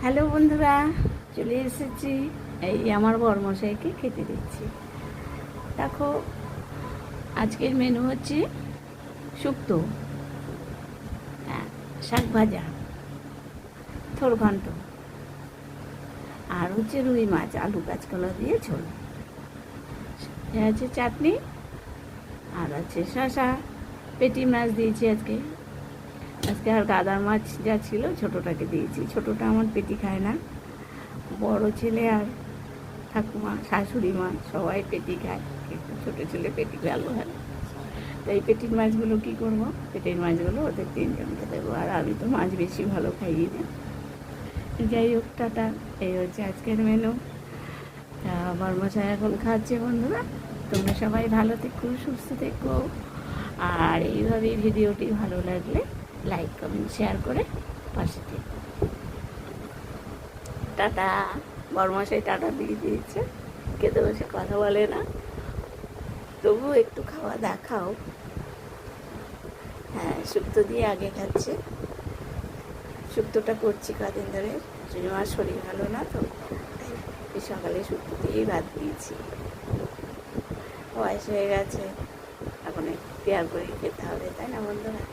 Hello বন্ধুরা, চলে এসেছি। এই আমার বরমশাইকে খেতে দিচ্ছি। দেখো, আজকের মেনু হচ্ছে শুক্তো, শাক ভাজা, থোড় ঘন্ট, আর হচ্ছে রুই মাছ আলু কাঁচকলা দিয়ে ঝোল। আছে চাটনি, আর আছে শসা, পেটি মাছ দিয়েছি আজকে। আজকে আর গাদা মাছ যা ছিল ছোটোটাকে দিয়েছি। ছোটোটা আমার পেটি খায় না, বড় ছেলে আর ঠাকুমা শাশুড়ি মা সবাই পেটি খায়, কিন্তু ছোটো ছেলে পেটি ভালো হয়। তাই পেটির মাছগুলো কী করবো, পেটির মাছগুলো ওদের তিনজনকে দেবো, আর আমি তো মাছ বেশি ভালো খাইয়ে না। যাই হোক, টাটা। এই হচ্ছে আজকের মেনু। তা বর্মশাই এখন খাচ্ছে। বন্ধুরা, তোমরা সবাই ভালো থেকো, সুস্থ থেকো, আর এইভাবে ভিডিওটি ভালো লাগলে লাইক কমেন্ট শেয়ার করে পাশে থেকো। টাটা। বর্মশাই টাটা দিয়ে দিয়েছে, খেতে বসে কথা বলে না, তবু একটু খাওয়া দেখাও। হ্যাঁ, শুক্তো দিয়ে আগে খাচ্ছে। শুক্তোটা করছি কদিন ধরে, আমার শরীর ভালো না তো, তাই সকালে শুক্তো দিয়েই ভাত দিয়েছি। বয়স হয়ে গেছে, এখন একটু কেয়ার করে খেতে হবে, তাই না বন্ধুরা?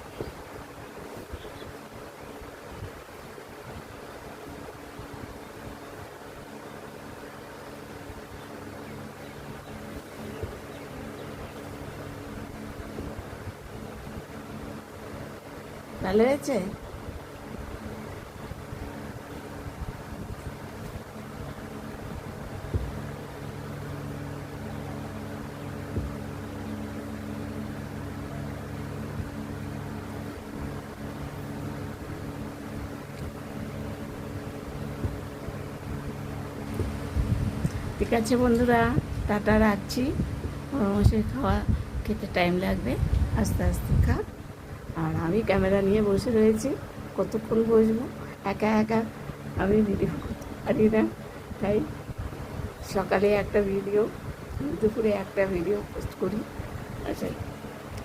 ভালো হয়েছে? ঠিক আছে বন্ধুরা, টাটা, রাখছি। বরমশাই খেতে টাইম লাগবে, আস্তে আস্তে খা। আর আমি ক্যামেরা নিয়ে বসে রয়েছি, কতক্ষণ বসবো? একা একা আমি ভিডিও করতে পারি না, তাই সকালে একটা ভিডিও, দুপুরে একটা ভিডিও পোস্ট করি, আচ্ছা,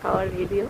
খাওয়ার ভিডিও।